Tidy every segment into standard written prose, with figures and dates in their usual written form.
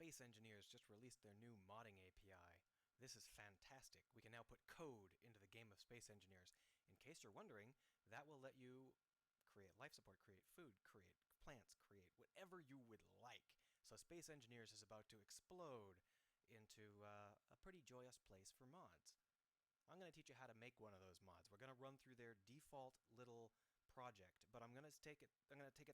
Space Engineers just released their new modding API. This is fantastic. We can now put code into the game of Space Engineers. In case you're wondering, that will let you create life support, create food, create plants, create whatever you would like. So Space Engineers is about to explode into a pretty joyous place for mods. I'm going to teach you how to make one of those mods. We're going to run through their default little project, but I'm going to take it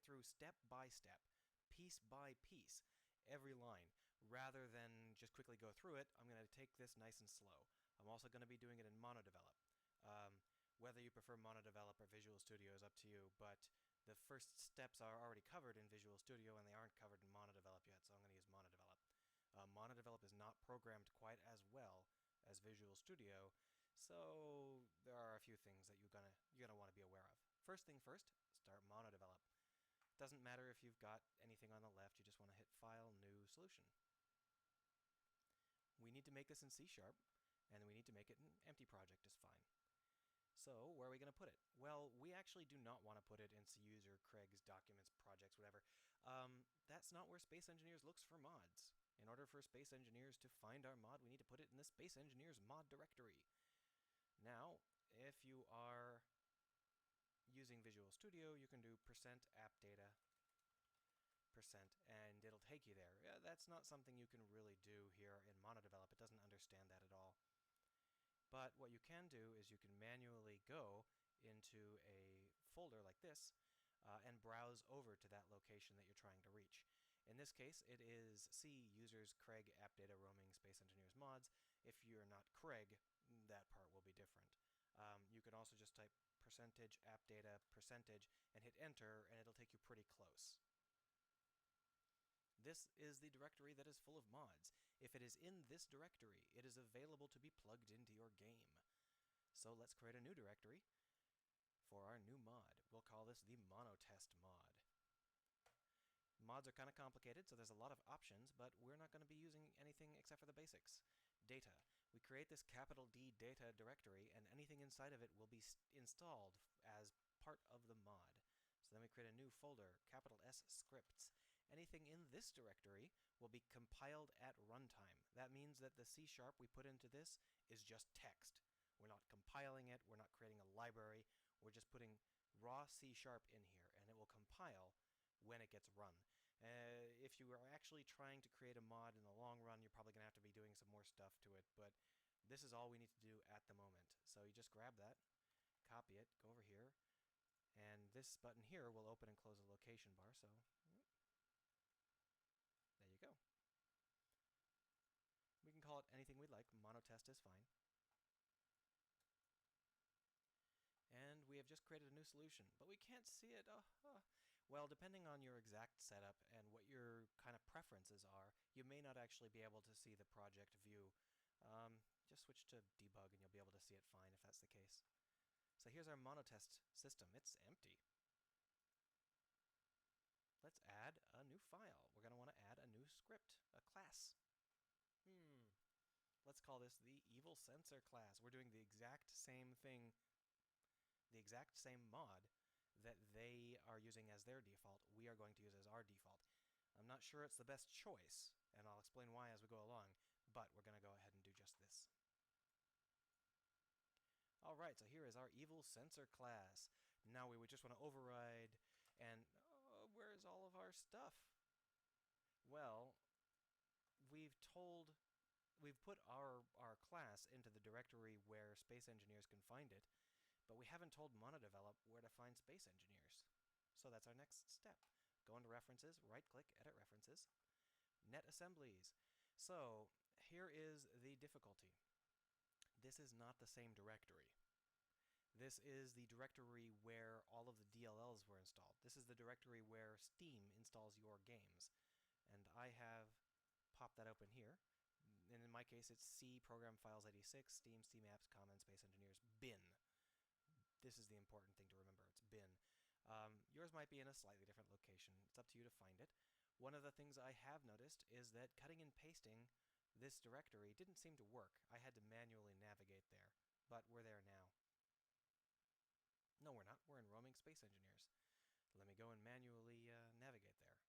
through step by step, piece by piece, every line. Rather than just quickly go through it, I'm going to take this nice and slow. I'm also going to be doing it in MonoDevelop. Whether you prefer MonoDevelop or Visual Studio is up to you, but the first steps are already covered in Visual Studio and they aren't covered in MonoDevelop yet, so I'm going to use MonoDevelop. MonoDevelop is not programmed quite as well as Visual Studio, so there are a few things that you're gonna want to be aware of. First thing first, start MonoDevelop. Doesn't matter if you've got anything on the left, you just want to hit File, New, Solution. We need to make this in C#, and we need to make it an empty project is fine. So where are we going to put it? Well, we actually do not want to put it in CUser, Craig's, Documents, Projects, whatever. That's not where Space Engineers looks for mods. In order for Space Engineers to find our mod, we need to put it in the Space Engineers mod directory. Now, if you are using Visual Studio, you can do %appdata %, and it'll take you there. Yeah, that's not something you can really do here in MonoDevelop. It doesn't understand that at all. But what you can do is you can manually go into a folder like this and browse over to that location that you're trying to reach. In this case, it is C, users, Craig, appdata, roaming, Space Engineers mods. If you're not Craig, that part will be different. You can also just type %appdata % and hit enter, and it'll take you pretty close. This is the directory that is full of mods. If it is in this directory, it is available to be plugged into your game. So let's create a new directory for our new mod. We'll call this the Monotest mod. Mods are kind of complicated, so there's a lot of options, but we're not going to be using anything except for the basics. Data. We create this capital D data directory, and anything inside of it will be installed as part of the mod. So then we create a new folder, capital S scripts. Anything in this directory will be compiled at runtime. That means that the C# we put into this is just text. We're not compiling it, we're not creating a library, we're just putting raw C# in here, and it will compile when it gets run. If you are actually trying to create a mod in the long run, you're probably going to have to be doing some more stuff to it, but this is all we need to do at the moment. So you just grab that, copy it, go over here, and this button here will open and close a location bar, so there you go. We can call it anything we'd like. Monotest is fine. And we have just created a new solution, but we can't see it. Well, depending on your exact setup and what your kind of preferences are, you may not actually be able to see the project view. Just switch to debug and you'll be able to see it fine if that's the case. So here's our Monotest system. It's empty. Let's add a new file. We're going to want to add a new script, a class. Let's call this the Evil Sensor class. We're doing the exact same thing, the exact same mod that they are using as their default, we are going to use as our default. I'm not sure it's the best choice, and I'll explain why as we go along, but we're going to go ahead and do just this. Alright, so here is our Evil Sensor class. Now we would just want to override, and where's all of our stuff? Well, we've put our class into the directory where Space Engineers can find it, but we haven't told MonoDevelop where to find Space Engineers. So that's our next step. Go into References, right-click, Edit References, Net Assemblies. So here is the difficulty. This is not the same directory. This is the directory where all of the DLLs were installed. This is the directory where Steam installs your games. And I have popped that open here. And in my case, it's C, Program Files 86, Steam, Steam Apps, Common, Space Engineers, bin. This is the important thing to remember. It's bin. Yours might be in a slightly different location. It's up to you to find it. One of the things I have noticed is that cutting and pasting this directory didn't seem to work. I had to manually navigate there, but we're there now. No, we're not. We're in Roaming Space Engineers. Let me go and manually navigate there.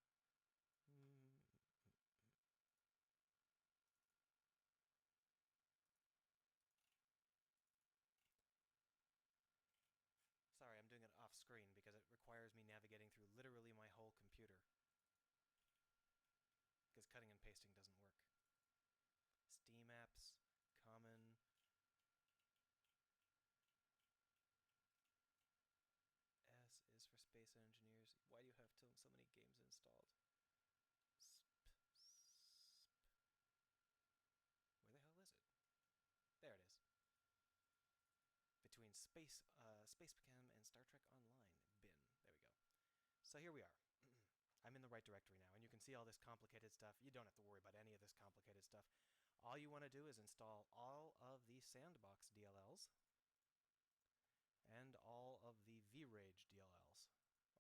SpaceChem and Star Trek Online bin. There we go. So here we are. I'm in the right directory now, and you can see all this complicated stuff. You don't have to worry about any of this complicated stuff. All you want to do is install all of the Sandbox DLLs and all of the VRage DLLs.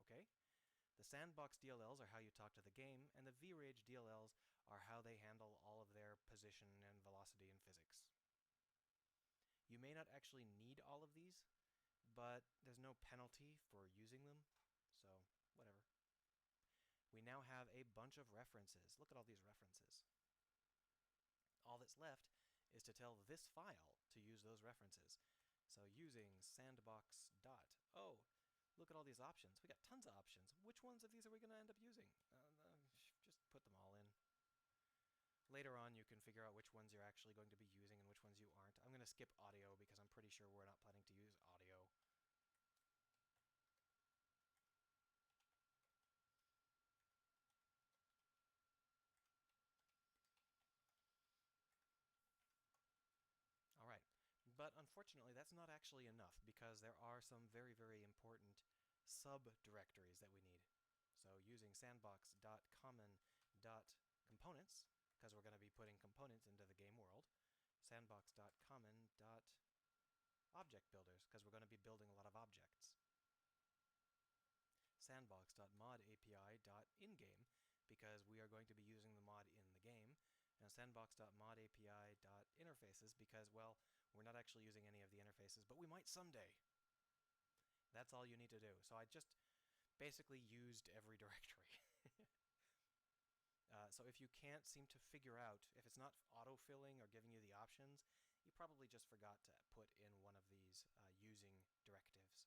Okay? The Sandbox DLLs are how you talk to the game, and the VRage DLLs are how they handle all of their position and velocity and physics. You may not actually need all of these, but there's no penalty for using them, so whatever. We now have a bunch of references. Look at all these references. All that's left is to tell this file to use those references. So using sandbox dot. Oh, look at all these options. We got tons of options. Which ones of these are we going to end up using? Just put them all in. Later on, you can figure out which ones you're actually going to be using and which ones you aren't. I'm going to skip audio because I'm pretty sure we're not planning to use audio. All right. But unfortunately, that's not actually enough because there are some very, very important subdirectories that we need. So using sandbox.common.components, because we're going to be putting components into the game world, sandbox.common.object builders, because we're going to be building a lot of objects. Sandbox.modapi.ingame, because we are going to be using the mod in the game, and sandbox.modapi.interfaces, because, well, we're not actually using any of the interfaces, but we might someday. That's all you need to do. So I just basically used every directory. So if you can't seem to figure out, if it's not autofilling or giving you the options, you probably just forgot to put in one of these using directives.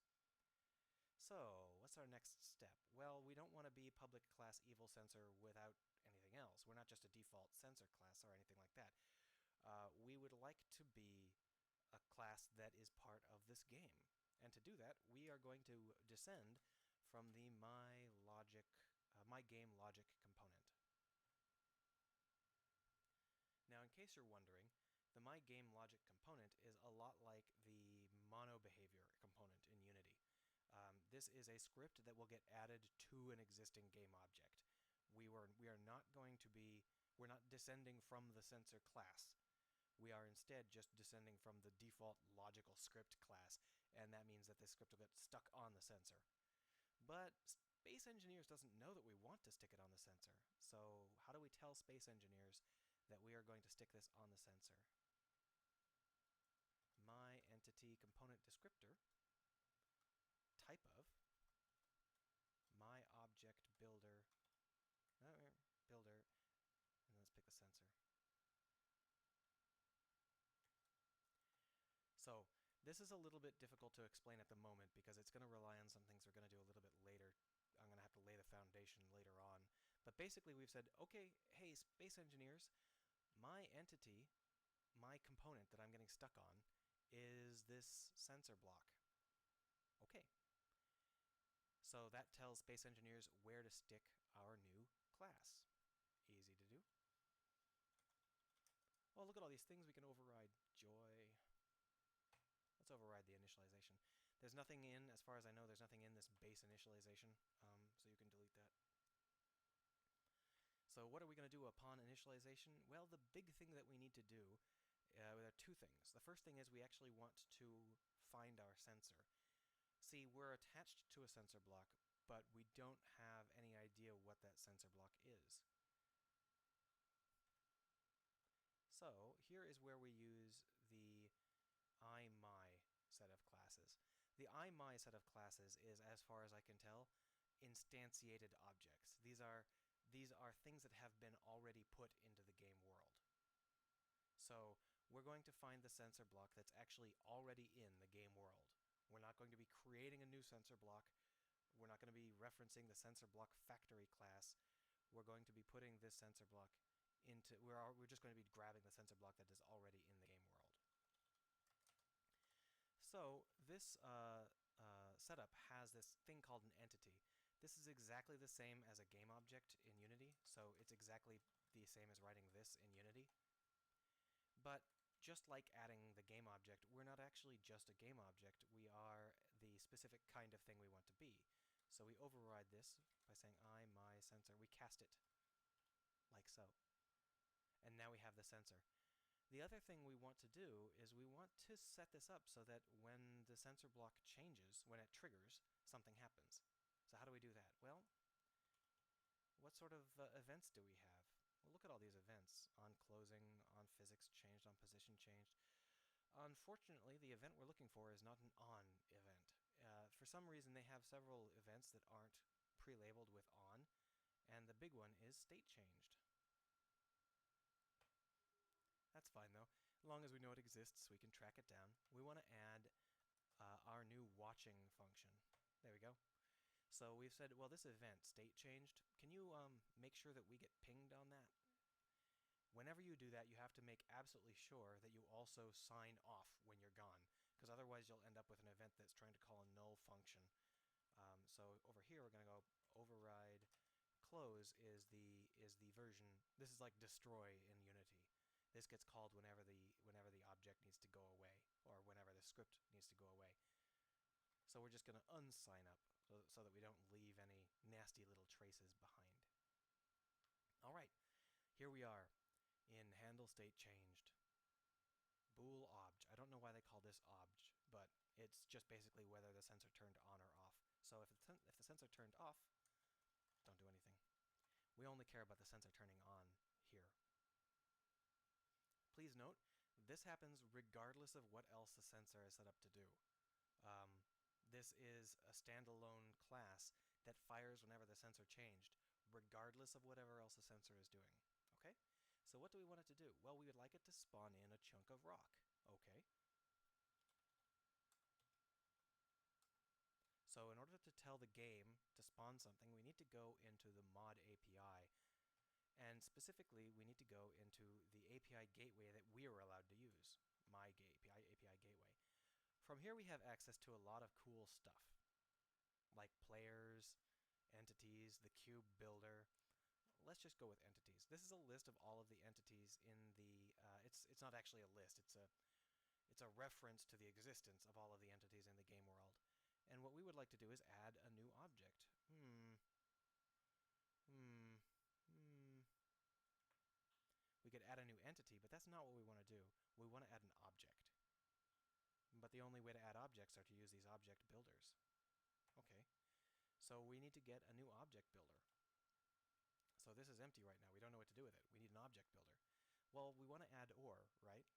So what's our next step? Well, we don't want to be public class evil sensor without anything else. We're not just a default sensor class or anything like that. We would like to be a class that is part of this game. And to do that, we are going to descend from the MyGameLogic component. Now, in case you're wondering, the MyGameLogic component is a lot like the MonoBehavior component in Unity. This is a script that will get added to an existing game object. We're not descending from the sensor class. We are instead just descending from the default logical script class, and that means that this script will get stuck on the sensor. But Space Engineers doesn't know that we want to stick it on the sensor. So how do we tell Space Engineers that we are going to stick this on the sensor? MyEntity component descriptor, type of MyObjectBuilder, builder, and let's pick the sensor. So this is a little bit difficult to explain at the moment because it's going to rely on some things we're going to do a little bit later. I'm going to have to lay the foundation later on. But basically we've said, okay, hey, Space Engineers, my entity, my component that I'm getting stuck on, is this sensor block. Okay. So that tells Space Engineers where to stick our new class. Easy to do. Oh, look at all these things we can override. Joy. Let's override the initialization. There's nothing in, as far as I know, there's nothing in this base initialization, so you can delete that. So what are we going to do upon initialization? Well, the big thing that we need to do, there are two things. The first thing is we actually want to find our sensor. See, we're attached to a sensor block, but we don't have any idea what that sensor block is. So here is where we use the IMY set of classes. The IMY set of classes is, as far as I can tell, instantiated objects. These are things that have been already put into the game world. So we're going to find the sensor block that's actually already in the game world. We're not going to be creating a new sensor block. We're not going to be referencing the sensor block factory class. We're going to be putting this sensor block into, we're just going to be grabbing the sensor block that is already in the game world. So this setup has this thing called an entity. This is exactly the same as a game object in Unity, so it's exactly the same as writing this in Unity. But just like adding the game object, we're not actually just a game object. We are the specific kind of thing we want to be. So we override this by saying I, my sensor. We cast it like so. And now we have the sensor. The other thing we want to do is we want to set this up so that when the sensor block changes, when it triggers, something happens. So how do we do that? Well, what sort of events do we have? Well, look at all these events. On closing, on physics changed, on position changed. Unfortunately, the event we're looking for is not an on event. For some reason, they have several events that aren't pre-labeled with on, and the big one is state changed. That's fine though. As long as we know it exists, we can track it down. We want to add our new watching function. There we go. So we've said, well, this event, state changed, can you make sure that we get pinged on that? Whenever you do that, you have to make absolutely sure that you also sign off when you're gone, because otherwise you'll end up with an event that's trying to call a null function. So over here, we're going to go override close is the version. This is like destroy in Unity. This gets called whenever the object needs to go away, or whenever the script needs to go away. So we're just going to unsign up so that we don't leave any nasty little traces behind. All right, here we are in handle state changed. Bool obj. I don't know why they call this obj, but it's just basically whether the sensor turned on or off. So if the sensor turned off, don't do anything. We only care about the sensor turning on here. Please note, this happens regardless of what else the sensor is set up to do. This is a standalone class that fires whenever the sensor changed, regardless of whatever else the sensor is doing. Okay? So what do we want it to do? Well, we would like it to spawn in a chunk of rock. Okay. So in order to tell the game to spawn something, we need to go into the mod API. And specifically, we need to go into the API gateway that we are allowed to use, my API gateway. From here, we have access to a lot of cool stuff, like players, entities, the cube builder. Let's just go with entities. This is a list of all of the entities in the. It's not actually a list. It's a reference to the existence of all of the entities in the game world. And what we would like to do is add a new object. We could add a new entity, but that's not what we want to do. We want to add an object. But the only way to add objects are to use these object builders. Okay. So we need to get a new object builder. So this is empty right now. We don't know what to do with it. We need an object builder. Well, we want to add OR, right?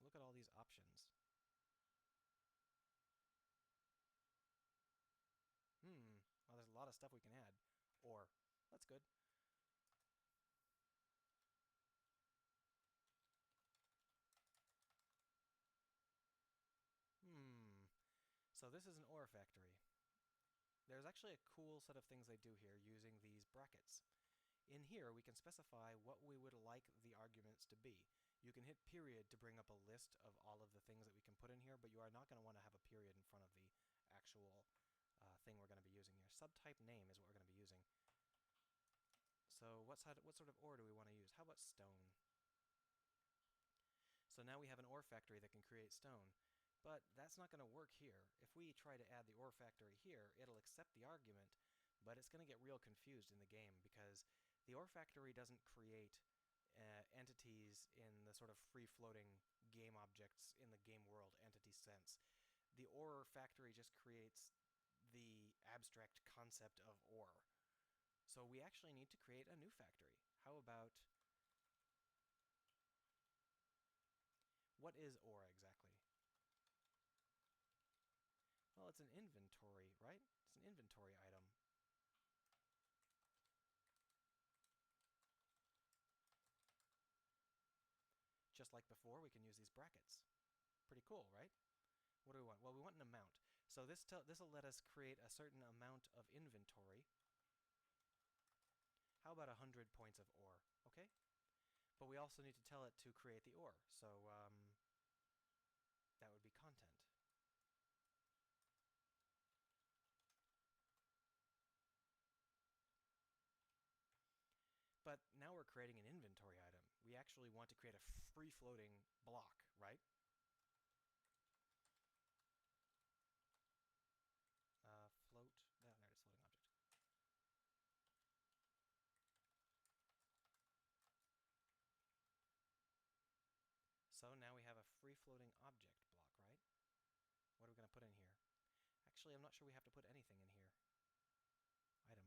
Look at all these options. Well, there's a lot of stuff we can add. OR. That's good. So this is an OR factory. There's actually a cool set of things they do here using these brackets. In here, we can specify what we would like the arguments to be. You can hit period to bring up a list of all of the things that we can put in here, but you are not going to want to have a period in front of the actual thing we're going to be using here. Subtype name is what we're going to be using. So what sort of OR do we want to use? How about stone? So now we have an OR factory that can create stone. But that's not going to work here. If we try to add the OR factory here, it'll accept the argument, but it's going to get real confused in the game because the OR factory doesn't create entities in the sort of free-floating game objects in the game world entity sense. The OR factory just creates the abstract concept of OR. So we actually need to create a new factory. How about... What is OR exactly? Well, it's an inventory, right? It's an inventory item. Just like before, we can use these brackets. Pretty cool, right? What do we want? Well, we want an amount. So this will let us create a certain amount of inventory. How about 100 points of OR? Okay? But we also need to tell it to create the OR. So that would be content. But now we're creating an inventory item. We actually want to create a free-floating block, right? Float. There it is, floating object. So now we have a free-floating object block, right? What are we going to put in here? Actually, I'm not sure we have to put anything in here. Item.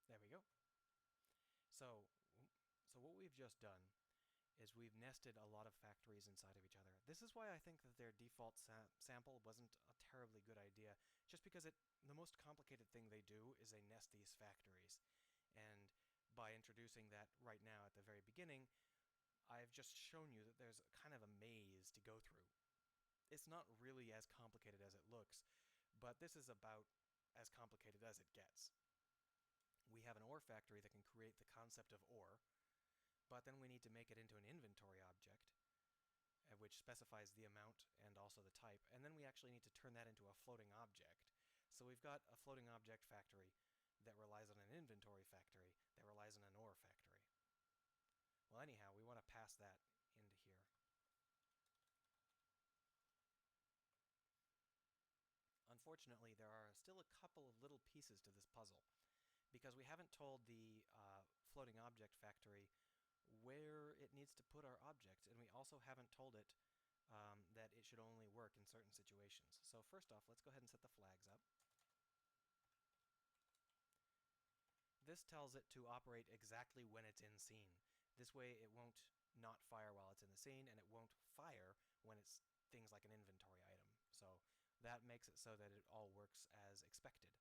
There we go. So what we've just done is we've nested a lot of factories inside of each other. This is why I think that their default sample wasn't a terribly good idea, just because the most complicated thing they do is they nest these factories. And by introducing that right now at the very beginning, I've just shown you that there's kind of a maze to go through. It's not really as complicated as it looks, but this is about as complicated as it gets. We have an ore factory that can create the concept of ore, but then we need to make it into an inventory object, which specifies the amount and also the type, and then we actually need to turn that into a floating object. So we've got a floating object factory that relies on an inventory factory that relies on an ore factory. Well, anyhow, we want to pass that into here. Unfortunately, there are still a couple of little pieces to this puzzle, because we haven't told the floating object factory where it needs to put our objects, and we also haven't told it that it should only work in certain situations. So first off, let's go ahead and set the flags up. This tells it to operate exactly when it's in scene. This way it won't not fire while it's in the scene, and it won't fire when it's things like an inventory item. So that makes it so that it all works as expected.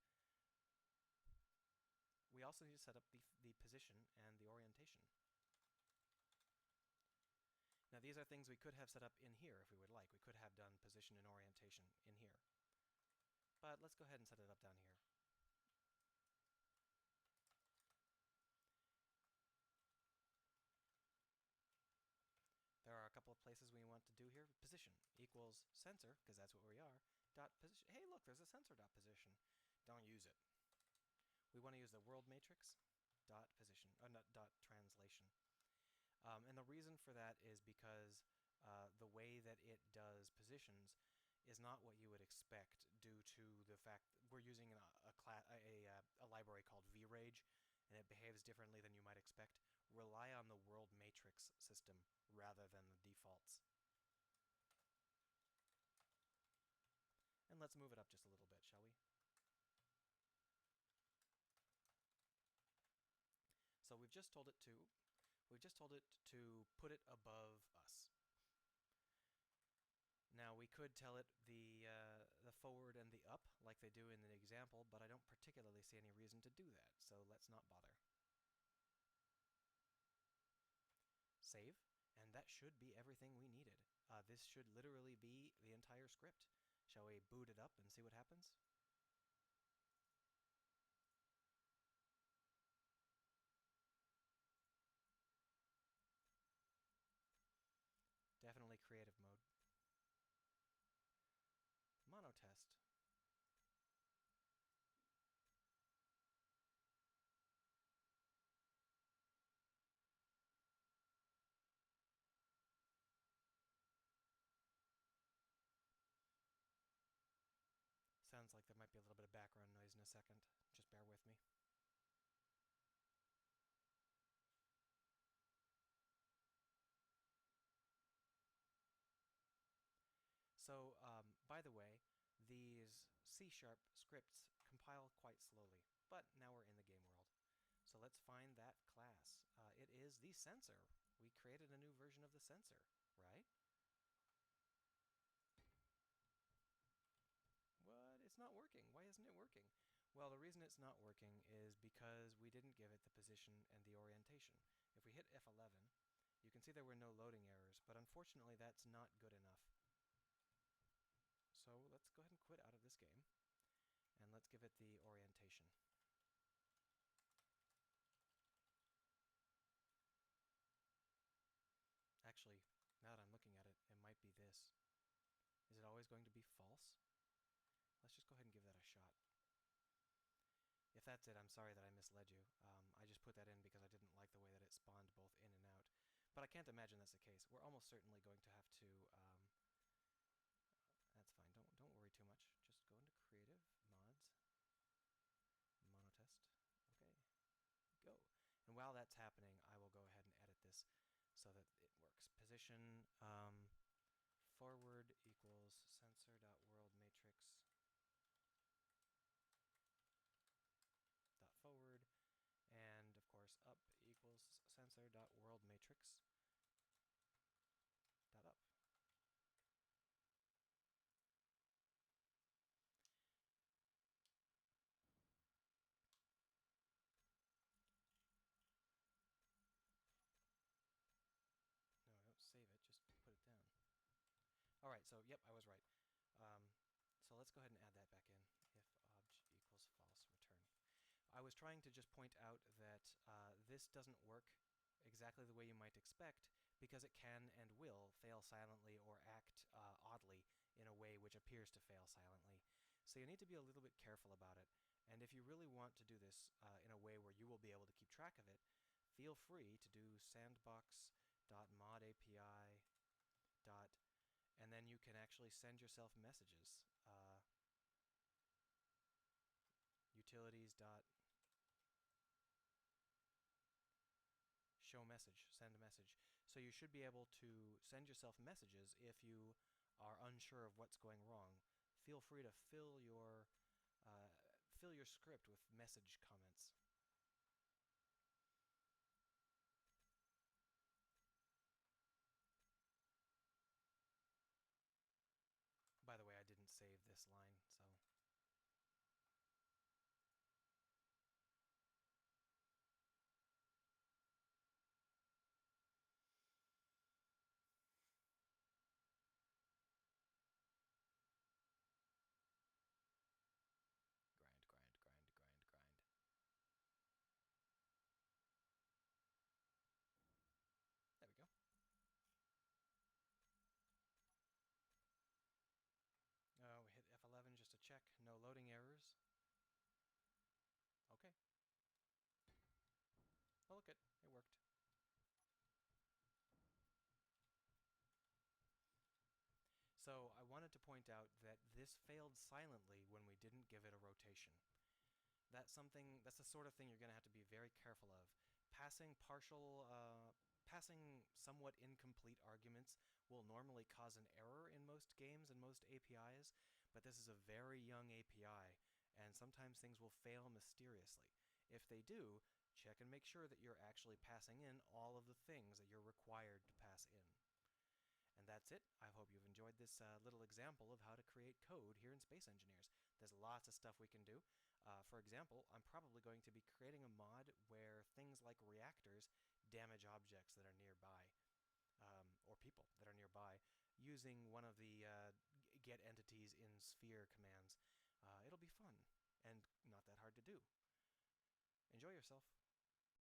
We also need to set up the position and the orientation. Now these are things we could have set up in here if we would like. We could have done position and orientation in here. But let's go ahead and set it up down here. There are a couple of places we want to do here. Position equals sensor, because that's what we are, dot position. Hey, look, there's a sensor dot position. Don't use it. We want to use the world matrix dot position, not dot translation. And the reason for that is because the way that it does positions is not what you would expect, due to the fact that we're using a library called vrage, and it behaves differently than you might expect. Rely on the world matrix system rather than the defaults. And let's move it up just a little bit, shall we? So we've just told it to put it above us. Now we could tell it the forward and the up like they do in the example, but I don't particularly see any reason to do that, so let's not bother. Save, and that should be everything we needed. This should literally be the entire script. Shall we boot it up and see what happens? Definitely creative mode. Monotest. Sounds like there might be a little bit of background noise in a second. Just bear with me. So, by the way, these C# scripts compile quite slowly, but now we're in the game world. So let's find that class. It is the sensor. We created a new version of the sensor, right? What? It's not working. Why isn't it working? Well, the reason it's not working is because we didn't give it the position and the orientation. If we hit F11, you can see there were no loading errors, but unfortunately that's not good enough. So let's go ahead and quit out of this game, and let's give it the orientation. is going to be false. Let's just go ahead and give that a shot. If that's it, I'm sorry that I misled you. I just put that in because I didn't like the way that it spawned both in and out. But I can't imagine that's the case. We're almost certainly going to have to... that's fine. Don't worry too much. Just go into Creative, Mods, Monotest. Okay, go. And while that's happening, I will go ahead and edit this so that it works. Position forward equals sensor.worldMatrix dot forward, and of course up equals sensor.worldMatrix dot up. No, don't save it, just put it down. Alright, so yep, I was right. So let's go ahead and add that back in. If obj equals false, return. I was trying to just point out that this doesn't work exactly the way you might expect, because it can and will fail silently or act oddly in a way which appears to fail silently. So you need to be a little bit careful about it. And if you really want to do this in a way where you will be able to keep track of it, feel free to do sandbox.modapi. And then you can actually send yourself messages. Utilities dot show message, send a message. So you should be able to send yourself messages if you are unsure of what's going wrong. Feel free to fill your script with message comments. By the way, I didn't save this line, so... Grind, grind, grind, grind, grind. There we go. We hit F11 just to check. No loading errors. Okay. Oh, look it worked. So I wanted to point out that this failed silently when we didn't give it a rotation. That's the sort of thing you're going to have to be very careful of. Passing somewhat incomplete arguments will normally cause an error in most games and most APIs, but this is a very young API, and sometimes things will fail mysteriously. If they do, check and make sure that you're actually passing in all of the things that you're required to pass in. And that's it. I hope you've enjoyed this little example of how to create code here in Space Engineers. There's lots of stuff we can do. For example, I'm probably going to be creating a mod where things like reactors damage objects that are nearby, or people that are nearby, using one of the get entities in sphere commands. It'll be fun, and not that hard to do. Enjoy yourself.